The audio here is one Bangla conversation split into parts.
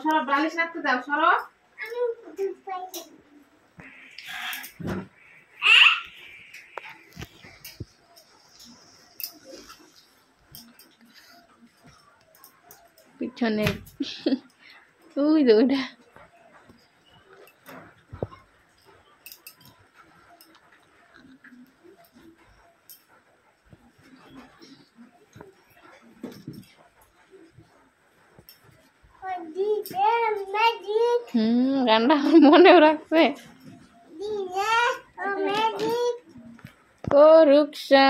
সরো বালিশ রাখতে দাও সরো পিছনে ওই দৌড়া গানটা মনেও রাখছে ও রুকসা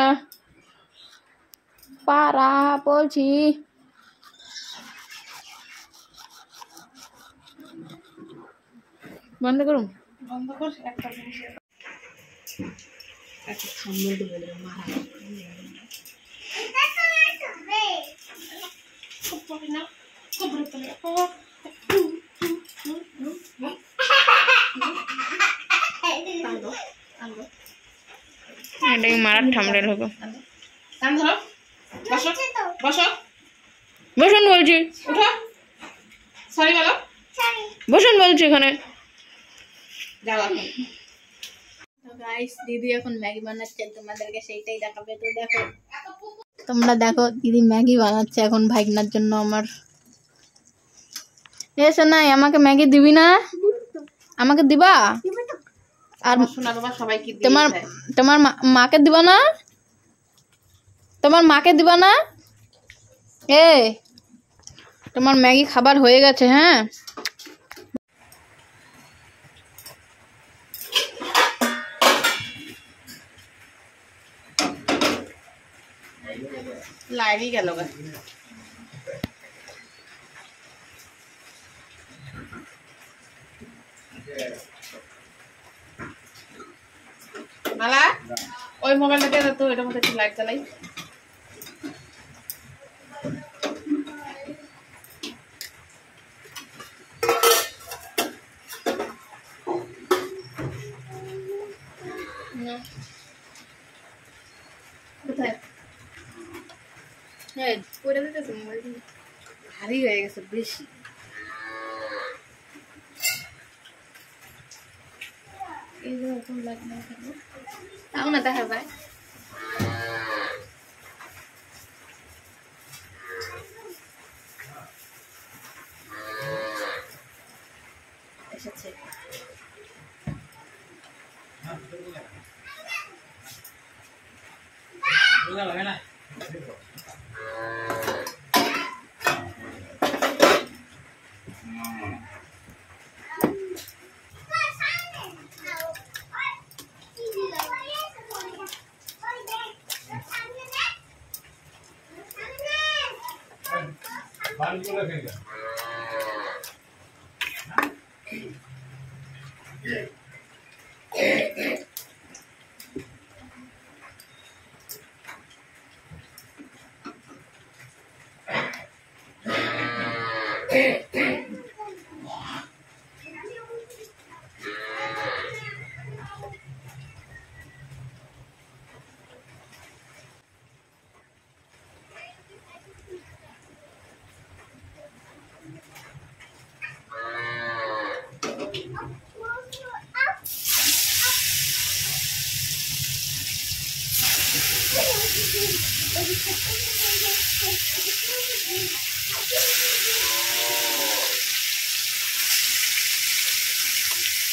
পারা বলছি বন্ধ করুন বন্ধ কর একটা জিনিস একটা সম্বন্ধ বলে মারা এটা তো না খুব পড়ে না খুব পড়ে এটাকে মারার ঠামড়েল হবো বসুন বলছি বসুন বলছি এখানে দিদি এখন ম্যাগি বানাচ্ছে তোমাদেরকে সেইটাই দেখাবে তো দেখো তোমরা দেখো দিদি ম্যাগি বানাচ্ছে এখন ভাইগনার জন্য আমার এসে নাই আমাকে ম্যাগি দিবি না আমাকে দিবা আর তোমার তোমার মাকে দিবা না তোমার মাকে দিবা না এ তোমার ম্যাগি খাবার হয়ে গেছে হ্যাঁ লাইভই গেল মালা ওই মোবাইলটা দিয়ে তো এটার মধ্যে একটু লাইট জ্বালাই কোথায় হ্যাঁ পড়ে দিতেছে মোবাইল ভারী হয়ে গেছে বেশি এই যে এখন লাইট না থাকবে তাও না দেখা যায় এসেছে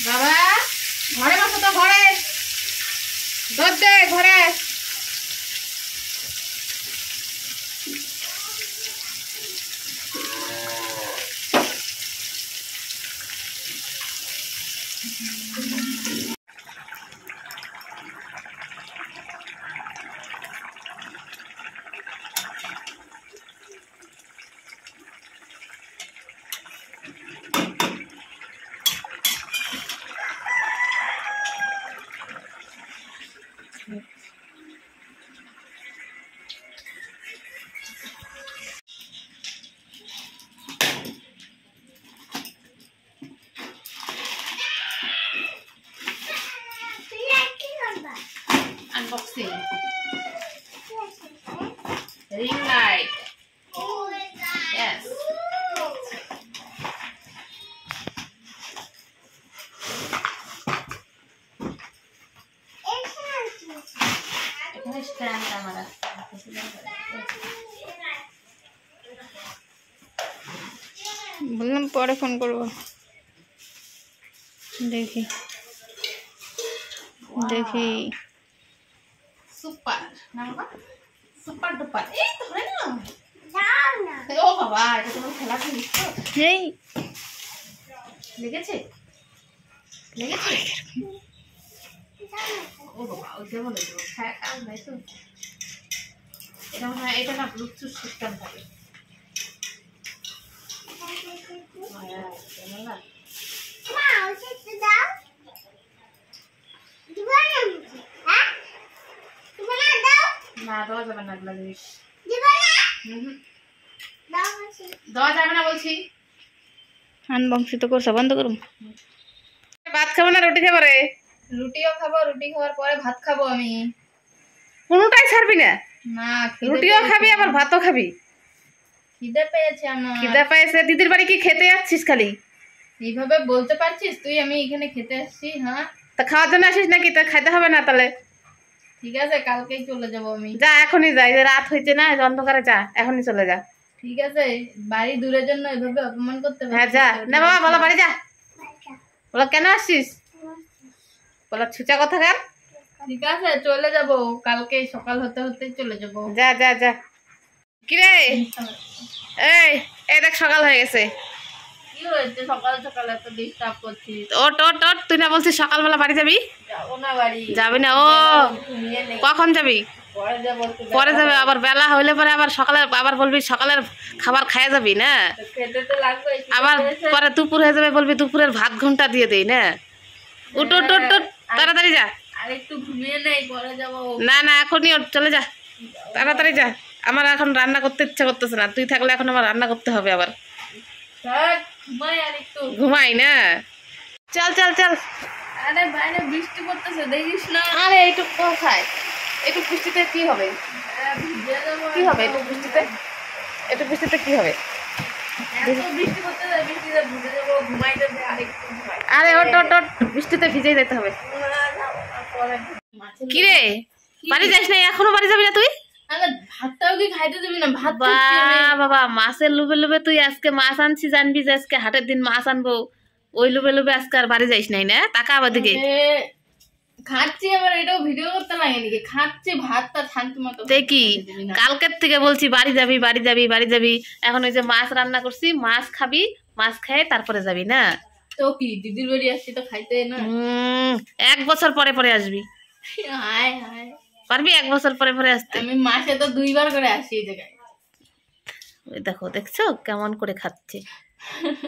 বাবা ঘরে বসো তো ঘরে দরজে ঘরে unboxing ring light yes বললাম পরে ফোন করবো। দেখি দেখি সুপার না বাবা, সুপার ডুপার। এই তো হয় না, ও বাবা এটা তোমার খেলা খেলিস তো? এই লেগেছে লেগেছে। ও বাবা ওই যে বলে দেবো খায় কাজ নাই তো। এটা মনে হয় এটা না ব্লুটুথ সিস্টেম থাকে। না দেওয়া যাবে না এগুলো জিনিস, দেওয়া যাবে না বলছি। আনবংশিত করছে, বন্ধ করুন। ভাত খাবো না রুটি খাবো রে? রুটিও খাবো, রুটি খাওয়ার পরে ভাত খাবো আমি। কোনোটাই ছাড়বি না? না, রুটিও খাবি আবার ভাতও খাবি? খিদে পেয়েছে আমার। খিদে পেয়েছে? দিদির বাড়ি কি খেতে যাচ্ছিস খালি? এইভাবে বলতে পারছিস তুই? আমি এখানে খেতে আসছি। হ্যাঁ, তা খাওয়ার জন্য আসিস নাকি? তা খাইতে হবে না তাহলে? ঠিক আছে, কালকেই চলে যাবো আমি। যা এখনই যা, এই যে রাত হয়েছে না, অন্ধকারে যা, এখনই চলে যা। ঠিক আছে, বাড়ি দূরের জন্য এভাবে অপমান করতে হ্যাঁ যা। না বাবা বলো বাড়ি যা। বলো কেন আসছিস? বলো ছুচা কথা কার? ঠিক আছে, চলে যাব কালকে সকাল হতে হতে চলে যাব। যা যা যা। কিরে এই এই দেখ সকাল হয়ে গেছে। কি হয়েছে সকাল সকাল এত ডিস্টার্ব করছিস? ওট ওট ওট, তুই না বলছিস সকালবেলা বাড়ি যাবি? যাবো না বাড়ি। যাবি না? ও ঘুমিয়ে নেই, কখন যাবি? পরে যাবো। পরে যাবে? আবার বেলা হইলে পরে আবার সকালে আবার বলবি সকালের খাবার খাইয়া যাবি না? খেতে তো লাগবে। আবার পরে দুপুর হয়ে যাবে বলবি দুপুরের ভাত ঘন্টা দিয়ে দেই না? উঠ উঠ উঠ উঠ, তাড়াতাড়ি যা। আর একটু ঘুমিয়ে নেই, পরে যাবো। না না এখনই ওঠ, চলে যা তাড়াতাড়ি যা। আমার এখন রান্না করতে ইচ্ছা করতেছে না, তুই থাকলে এখন আমার রান্না করতে হবে আবার। ঘুমাই আর একটু। ঘুমাই না? চল চল চল। আরে বাইরে বৃষ্টি পড়তেছে, দেখিস না? আরে এইটুক কোথায়? একটু বৃষ্টিতে কি হবে? ভিজে যাবো। কি হবে একটু বৃষ্টিতে? একটু বৃষ্টিতে কি হবে? এত বৃষ্টি পড়তেছে, বৃষ্টিতে ভিজে যাবো, ঘুমাই যাবে আর একটু ঘুমাই। আরে ওট ওট ওট, বৃষ্টিতে ভিজেই যেতে হবে। কি রে বাড়ি যাস না? এখনো বাড়ি যাবি না তুই? আরে ভাতটাও কি খাইতে দিবি না? ভাত খাচ্ছি আমি। বাবা মাছের লোভে লোভে তুই আজকে মাছ আনছিস, জানবি যে আজকে হাটের দিন মাছ আনবো, ওই লোভে লোভে আজকে আর বাড়ি যাইস নাই না? টাকা আবার দিকে খাচ্ছি, আবার এটাও ভিডিও করতে লাগে নাকি? খাচ্ছি ভাতটা শান্তি মতো। দেখি কালকের থেকে বলছি বাড়ি যাবি বাড়ি যাবি বাড়ি যাবি, এখন ওই যে মাছ রান্না করছি, মাছ খাবি, মাছ খেয়ে তারপরে যাবি না? তো কি দিদির বাড়ি আসছি তো খাইতে না? 1 বছর পরে পরে আসবি। হায় হায়, পারবি 1 বছর পরে পরে আসতে? আমি মাসে তো 2 বার করে আসি এই জায়গায়। ওই দেখো, দেখছো কেমন করে খাচ্ছে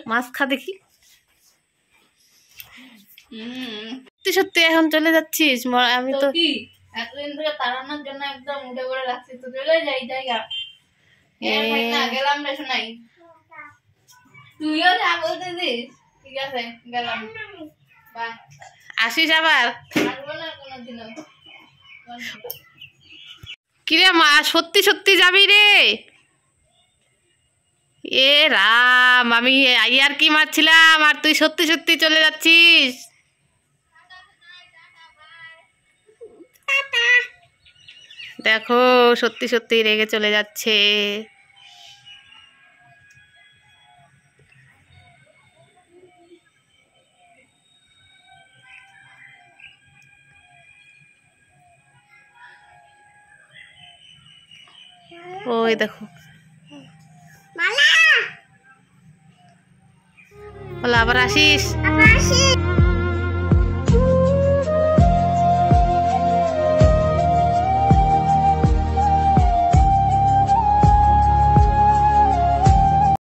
মাছ, খা দেখি। সত্যি সত্যি এখন চলে যাচ্ছিস? আমি তো কি এতদিন থেকে তাড়ানোর জন্য একদম উঠে পড়ে রাখছি, তো চলে যাই জায়গা। গেলাম রে শোনাই, তুইও যা বলতেছিস। ঠিক আছে গেলাম, বাই। আসিস আবার? আসবো না কোনোদিনও। কিরে মা, সত্যি সত্যি যাবি রে? এ রাম, আমি আর কি মারছিলাম আর তুই সত্যি সত্যি চলে যাচ্ছিস। দেখো সত্যি সত্যি রেগে চলে যাচ্ছে। ওই দেখো বলো আবার আসিস।